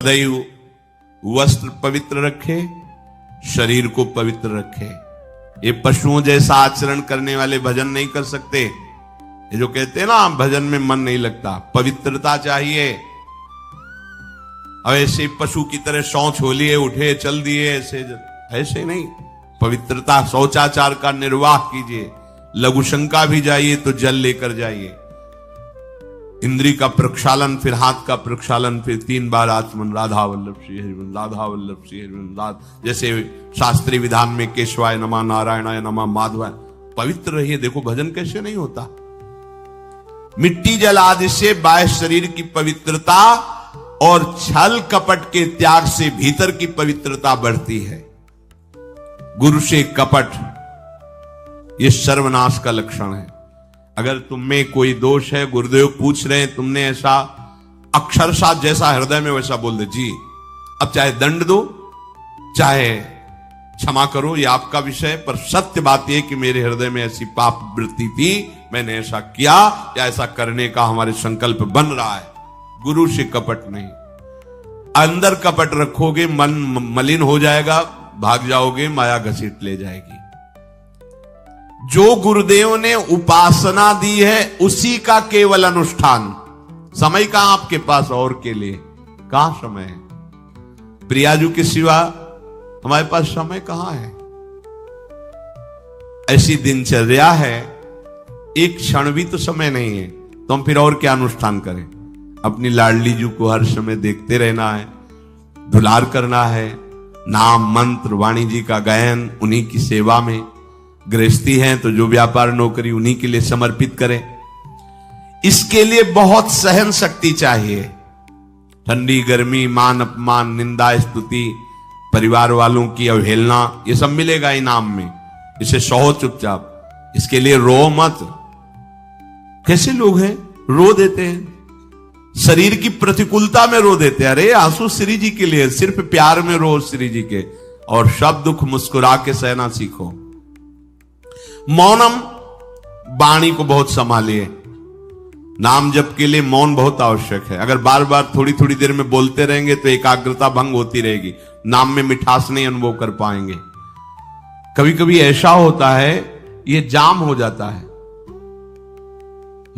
हृदय वस्त्र पवित्र रखे, शरीर को पवित्र रखे। ये पशुओं जैसा आचरण करने वाले भजन नहीं कर सकते। ये जो कहते हैं ना भजन में मन नहीं लगता, पवित्रता चाहिए। अब ऐसे पशु की तरह शौच हो लिए, उठे चल दिए, ऐसे नहीं। पवित्रता, शौचाचार का निर्वाह कीजिए। लघुशंका भी जाइए तो जल लेकर जाइए। इंद्री का प्रक्षालन, फिर हाथ का प्रक्षालन, फिर 3 बार आचमन, राधा वल्लभ श्री हरिवंश, राधा वल्लभ श्री हरिवंश। जैसे शास्त्रीय विधान में केशवाय नमः, नारायणाय नमः, माधवाय। पवित्र रहिए। देखो भजन कैसे नहीं होता। मिट्टी जल आदि से बाह्य शरीर की पवित्रता और छल कपट के त्याग से भीतर की पवित्रता बढ़ती है। गुरु से कपट, यह सर्वनाश का लक्षण है। अगर तुम में कोई दोष है, गुरुदेव पूछ रहे हैं, तुमने ऐसा अक्षरशः जैसा हृदय में वैसा बोल दे जी, अब चाहे दंड दो चाहे क्षमा करो, ये आपका विषय। पर सत्य बात यह कि मेरे हृदय में ऐसी पाप वृत्ति थी, मैंने ऐसा किया या ऐसा करने का हमारे संकल्प बन रहा है। गुरु से कपट नहीं। अंदर कपट रखोगे, मन मलिन हो जाएगा, भाग जाओगे, माया घसीट ले जाएगी। जो गुरुदेव ने उपासना दी है उसी का केवल अनुष्ठान। समय कहां आपके पास और के लिए? कहां समय है? प्रियाजू के सिवा हमारे पास समय कहां है? ऐसी दिनचर्या है, एक क्षण भी तो समय नहीं है, तो हम फिर और क्या अनुष्ठान करें? अपनी लाडली जू को हर समय देखते रहना है, दुलार करना है, नाम मंत्र वाणी जी का गायन, उन्हीं की सेवा में। गृहस्थी हैं तो जो व्यापार नौकरी उन्हीं के लिए समर्पित करें। इसके लिए बहुत सहन शक्ति चाहिए। ठंडी गर्मी, मान अपमान, निंदा स्तुति, परिवार वालों की अवहेलना, ये सब मिलेगा इनाम में। इसे सहो चुपचाप, इसके लिए रो मत। कैसे लोग हैं रो देते हैं, शरीर की प्रतिकूलता में रो देते हैं। अरे आंसू श्री जी के लिए, सिर्फ प्यार में रो श्री जी के, और सब दुख मुस्कुरा के सहना सीखो। मौनम, वाणी को बहुत संभालिए। नाम जप के लिए मौन बहुत आवश्यक है। अगर बार बार थोड़ी थोड़ी देर में बोलते रहेंगे तो एकाग्रता भंग होती रहेगी, नाम में मिठास नहीं अनुभव कर पाएंगे। कभी कभी ऐसा होता है ये जाम हो जाता है,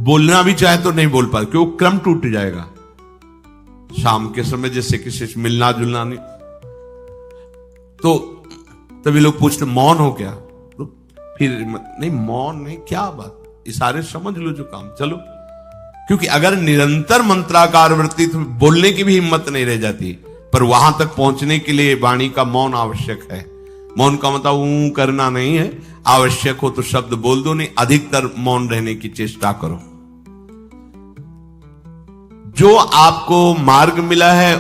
बोलना भी चाहे तो नहीं बोल पाते, क्यों? क्रम टूट जाएगा। शाम के समय जैसे किसी से मिलना जुलना नहीं, तो तभी लोग पूछते मौन हो क्या? फिर नहीं, मौन नहीं, क्या बात, इशारे समझ लो जो काम, चलो। क्योंकि अगर निरंतर मंत्राकार वृत्ति तो बोलने की भी हिम्मत नहीं रह जाती। पर वहां तक पहुंचने के लिए वाणी का मौन आवश्यक है। मौन का मतलब ऊ करना नहीं है, आवश्यक हो तो शब्द बोल दो, नहीं अधिकतर मौन रहने की चेष्टा करो। जो आपको मार्ग मिला है,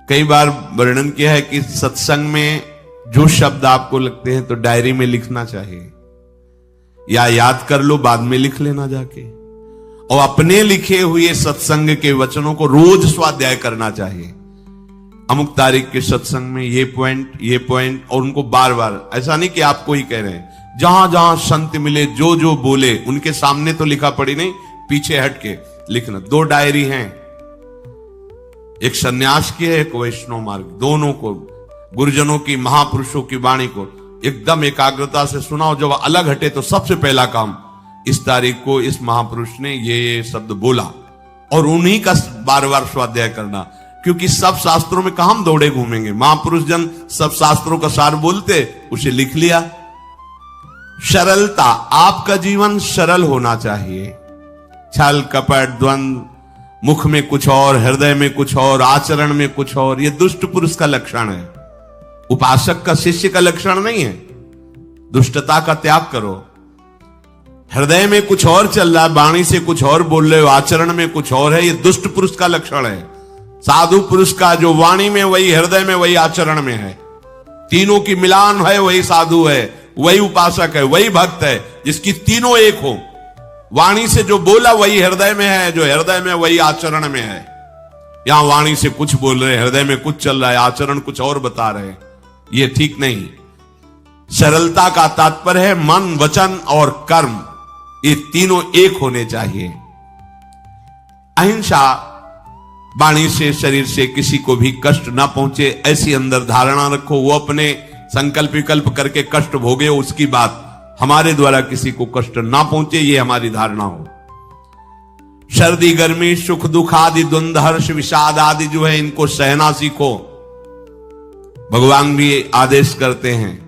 कई बार वर्णन किया है कि सत्संग में जो शब्द आपको लगते हैं तो डायरी में लिखना चाहिए, या याद कर लो, बाद में लिख लेना जाके। और अपने लिखे हुए सत्संग के वचनों को रोज स्वाध्याय करना चाहिए। अमुक तारीख के सत्संग में ये पॉइंट, और उनको बार बार, ऐसा नहीं कि आपको ही कह रहे हैं, जहां जहां संत मिले जो जो बोले उनके सामने तो लिखा पड़ी नहीं, पीछे हट के लिखना। 2 डायरी हैं, एक सन्यास की है, एक वैष्णव मार्ग। दोनों को, गुरुजनों की, महापुरुषों की वाणी को एकदम एकाग्रता से सुनाओ। जब अलग हटे तो सबसे पहला काम, इस तारीख को इस महापुरुष ने ये शब्द बोला, और उन्हीं का बार बार स्वाध्याय करना। क्योंकि सब शास्त्रों में कहां हम दौड़े घूमेंगे, महापुरुष जन सब शास्त्रों का सार बोलते, उसे लिख लिया। सरलता, आपका जीवन सरल होना चाहिए। छल कपट द्वंद, मुख में कुछ और, हृदय में कुछ और, आचरण में कुछ और, यह दुष्ट पुरुष का लक्षण है। उपासक का, शिष्य का लक्षण नहीं है। दुष्टता का त्याग करो। हृदय में कुछ और चल रहा है, वाणी से कुछ और बोल रहे हो, आचरण में कुछ और है, यह दुष्ट पुरुष का लक्षण है। साधु पुरुष का जो वाणी में वही, हृदय में वही, आचरण में है, तीनों की मिलान है, वही साधु है, वही उपासक है, वही भक्त है, जिसकी तीनों एक हो। वाणी से जो बोला वही हृदय में है, जो हृदय में वही आचरण में है। यहां वाणी से कुछ बोल रहे, हृदय में कुछ चल रहा है, आचरण कुछ और बता रहे, ये ठीक नहीं। सरलता का तात्पर्य है मन, वचन और कर्म, ये तीनों एक होने चाहिए। अहिंसा वाणी से शरीर से किसी को भी कष्ट ना पहुंचे, ऐसी अंदर धारणा रखो। वो अपने संकल्प विकल्प करके कष्ट भोगे, उसकी बात, हमारे द्वारा किसी को कष्ट ना पहुंचे, ये हमारी धारणा हो। सर्दी गर्मी सुख दुख आदि द्वंद हर्ष विषाद आदि जो है, इनको सहना सीखो। भगवान भी आदेश करते हैं,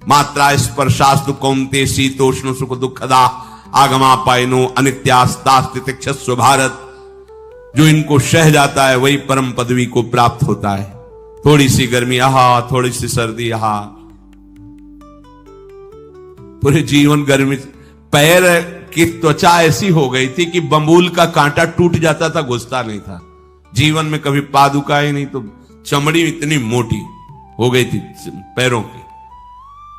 मात्रा स्पर्शास्तु कौन्ते शीतोष्ण सुख दुखदा आगमापायनो अनित्यास्तास्तितिक्षस्व भारत। जो इनको सह जाता है वही परम पदवी को प्राप्त होता है। थोड़ी सी गर्मी आहा, थोड़ी सी सर्दी आहा, पूरे जीवन गर्मी। पैर की त्वचा ऐसी हो गई थी कि बंबूल का कांटा टूट जाता था, घुसता नहीं था। जीवन में कभी पादुका ही नहीं, तो चमड़ी इतनी मोटी हो गई थी पैरों की।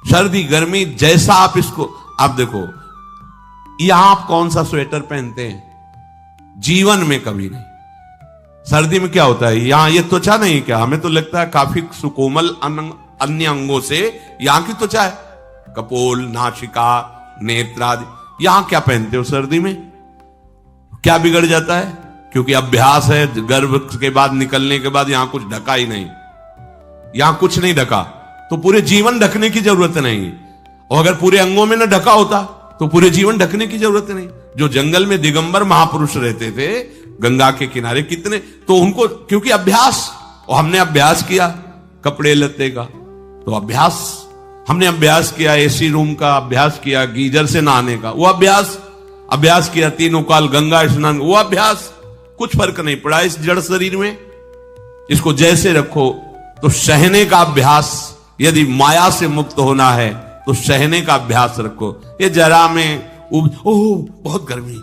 सर्दी गर्मी जैसा आप इसको, आप देखो यहां आप कौन सा स्वेटर पहनते हैं, जीवन में कभी नहीं। सर्दी में क्या होता है, यहां ये त्वचा नहीं क्या, हमें तो लगता है काफी सुकोमल अन्य अंगों से यहां की त्वचा है, कपोल नासिका नेत्र आदि। यहां क्या पहनते हो सर्दी में, क्या बिगड़ जाता है, क्योंकि अभ्यास है, गर्भ के बाद निकलने के बाद यहां कुछ ढका ही नहीं, यहां कुछ नहीं ढका, तो पूरे जीवन ढकने की जरूरत नहीं। और अगर पूरे अंगों में न ढका होता तो पूरे जीवन ढकने की जरूरत नहीं। जो जंगल में दिगंबर महापुरुष रहते थे गंगा के किनारे, कितने, तो उनको क्योंकि अभ्यास, और हमने अभ्यास किया कपड़े लत्ते का, तो अभ्यास, हमने अभ्यास किया एसी रूम का, अभ्यास किया गीजर से नहाने का, वो अभ्यास किया तीनों काल गंगा स्नान, वो अभ्यास, कुछ फर्क नहीं पड़ा इस जड़ शरीर में। इसको जैसे रखो, तो सहने का अभ्यास, यदि माया से मुक्त होना है तो सहने का अभ्यास रखो। ये जरा में ओह बहुत गर्मी,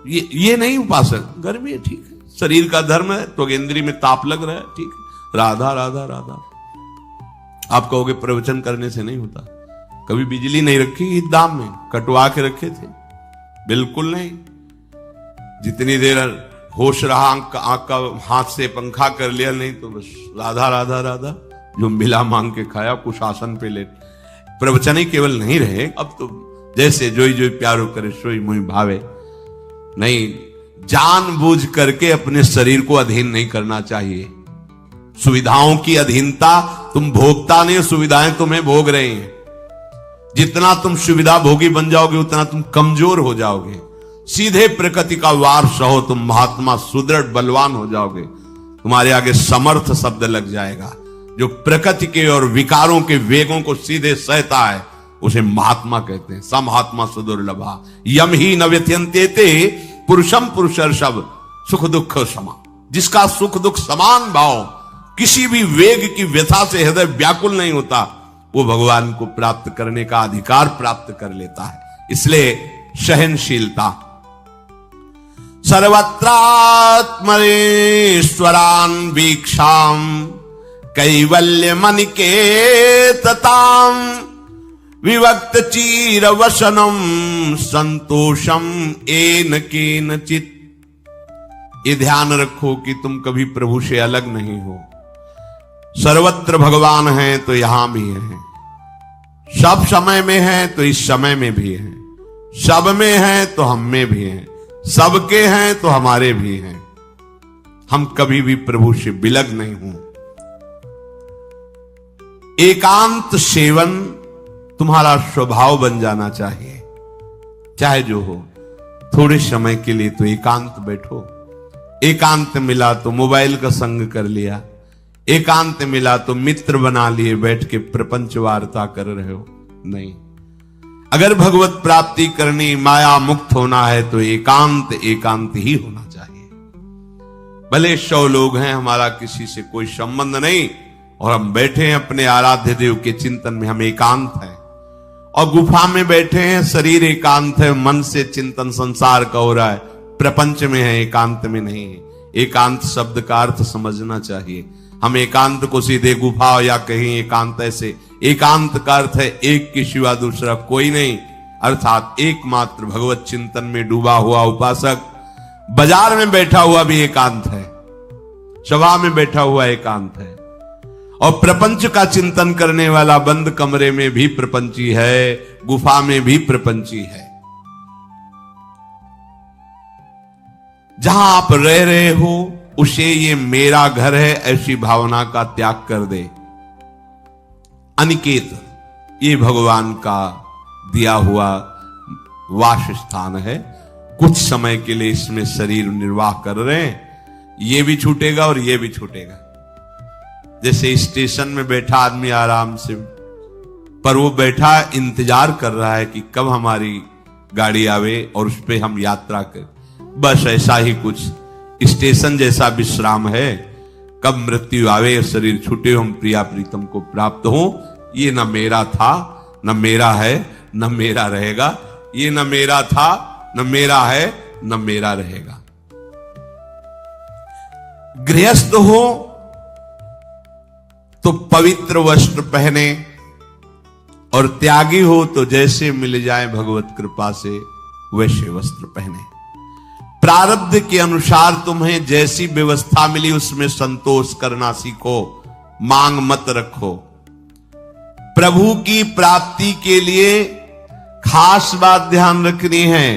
ये नहीं उपासक, गर्मी है ठीक है, शरीर का धर्म है, तो इंद्री में ताप लग रहा है ठीक है, राधा राधा राधा। आप कहोगे प्रवचन करने से नहीं होता, कभी बिजली नहीं रखी इस दाम में, कटवा के रखे थे, बिल्कुल नहीं। जितनी देर होश रहा आंख का हाथ से पंखा कर लिया, नहीं तो बस राधा राधा राधा, जो मिला मांग के खाया, कुछ आसन पे लेट। प्रवचन ही केवल नहीं रहे, अब तो जैसे जोई जोई प्यारो करे सोई मोहि भावे, नहीं, जानबूझ करके अपने शरीर को अधीन नहीं करना चाहिए। सुविधाओं की अधीनता, तुम भोगता नहीं, सुविधाएं तुम्हें भोग रही हैं। जितना तुम सुविधा भोगी बन जाओगे उतना तुम कमजोर हो जाओगे। सीधे प्रकृति का वार सहो, तुम महात्मा सुदृढ़ बलवान हो जाओगे, तुम्हारे आगे समर्थ शब्द लग जाएगा। जो प्रकृति के और विकारों के वेगों को सीधे सहता है उसे महात्मा कहते हैं। समहात्मा सुदुर्लभा यम ही न व्यथयन्ते ते पुरुषम पुरुषर्षभ सुख दुख समा। जिसका सुख दुख समान भाव, किसी भी वेग की व्यथा से हृदय व्याकुल नहीं होता, वो भगवान को प्राप्त करने का अधिकार प्राप्त कर लेता है। इसलिए सहनशीलता। सर्वत्रात्मनेश्वरान वीक्षाम कैवल्य मनिकेतताम विवक्त चीर वसनम संतोषम एन केनचित। ये ध्यान रखो कि तुम कभी प्रभु से अलग नहीं हो। सर्वत्र भगवान है तो यहां भी है, सब समय में है तो इस समय में भी है, सब में है तो हम में भी है, सबके हैं तो हमारे भी हैं। हम कभी भी प्रभु से बिलग नहीं हूं। एकांत सेवन तुम्हारा स्वभाव बन जाना चाहिए, चाहे जो हो। थोड़े समय के लिए तो एकांत बैठो। एकांत मिला तो मोबाइल का संग कर लिया, एकांत मिला तो मित्र बना लिए, बैठ के प्रपंच वार्ता कर रहे हो, नहीं। अगर भगवत प्राप्ति करनी, माया मुक्त होना है तो एकांत एकांत ही होना चाहिए। भले 100 लोग हैं, हमारा किसी से कोई संबंध नहीं, और हम बैठे हैं अपने आराध्य देव के चिंतन में, हम एकांत हैं। और गुफा में बैठे हैं, शरीर एकांत है, मन से चिंतन संसार का हो रहा है, प्रपंच में है, एकांत में नहीं है। एकांत शब्द का अर्थ समझना चाहिए। हम एकांत को सीधे गुफा या कहीं एकांत, ऐसे एकांत का अर्थ है एक के सिवा दूसरा कोई नहीं, अर्थात एकमात्र भगवत चिंतन में डूबा हुआ उपासक। बाजार में बैठा हुआ भी एकांत है, सभा में बैठा हुआ एकांत है, और प्रपंच का चिंतन करने वाला बंद कमरे में भी प्रपंची है, गुफा में भी प्रपंची है। जहां आप रह रहे हो उसे ये मेरा घर है ऐसी भावना का त्याग कर दे। अनिकेत ये भगवान का दिया हुआ वास स्थान है। कुछ समय के लिए इसमें शरीर निर्वाह कर रहे हैं, ये भी छूटेगा और ये भी छूटेगा। जैसे स्टेशन में बैठा आदमी आराम से, पर वो बैठा इंतजार कर रहा है कि कब हमारी गाड़ी आवे और उस पर हम यात्रा करें। बस ऐसा ही कुछ स्टेशन जैसा विश्राम है। कब मृत्यु आवे और शरीर छूटे, हम प्रिया प्रीतम को प्राप्त हो। ये न मेरा था, न मेरा है, न मेरा रहेगा। ये न मेरा था, न मेरा है, न मेरा रहेगा। गृहस्थ हो तो पवित्र वस्त्र पहने, और त्यागी हो तो जैसे मिल जाए भगवत कृपा से वैसे वस्त्र पहने। प्रारब्ध के अनुसार तुम्हें जैसी व्यवस्था मिली उसमें संतोष करना सीखो, मांग मत रखो। प्रभु की प्राप्ति के लिए खास बात ध्यान रखनी है,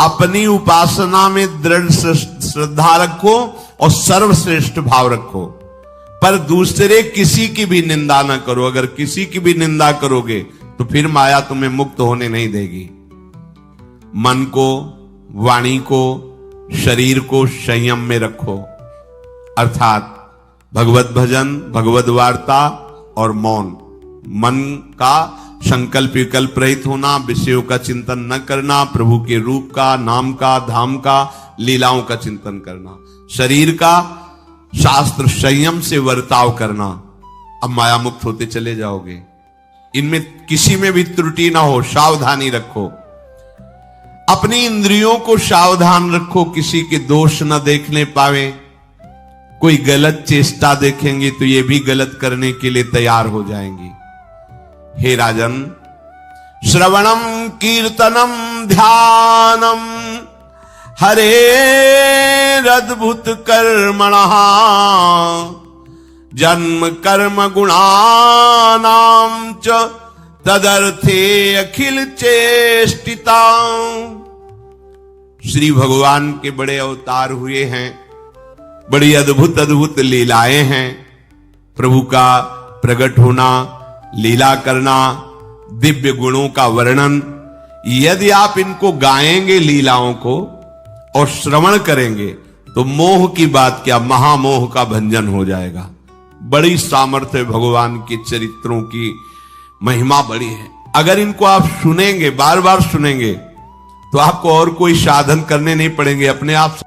अपनी उपासना में दृढ़ श्रद्धा रखो और सर्वश्रेष्ठ भाव रखो, पर दूसरे किसी की भी निंदा न करो। अगर किसी की भी निंदा करोगे तो फिर माया तुम्हें मुक्त होने नहीं देगी। मन को, वाणी को, शरीर को संयम में रखो, अर्थात भगवत भजन, भगवत वार्ता और मौन। मन का संकल्प विकल्प रहित होना, विषयों का चिंतन न करना, प्रभु के रूप का, नाम का, धाम का, लीलाओं का चिंतन करना। शरीर का शास्त्र संयम से वर्ताव करना। अब माया मुक्त होते चले जाओगे। इनमें किसी में भी त्रुटि ना हो, सावधानी रखो। अपनी इंद्रियों को सावधान रखो, किसी के दोष न देखने पावे। कोई गलत चेष्टा देखेंगे तो ये भी गलत करने के लिए तैयार हो जाएंगी। हे राजन, श्रवणम कीर्तनम ध्यानम हरेरद्भुत कर्मणः जन्म कर्म गुणानां च तदर्थे अखिल चेष्टिता। श्री भगवान के बड़े अवतार हुए हैं, बड़ी अद्भुत अद्भुत लीलाएं हैं। प्रभु का प्रकट होना, लीला करना, दिव्य गुणों का वर्णन। यदि आप इनको गाएंगे लीलाओं को और श्रवण करेंगे तो मोह की बात क्या, महामोह का भंजन हो जाएगा। बड़ी सामर्थ्य भगवान के चरित्रों की, महिमा बड़ी है। अगर इनको आप सुनेंगे, बार बार सुनेंगे, तो आपको और कोई साधन करने नहीं पड़ेंगे, अपने आप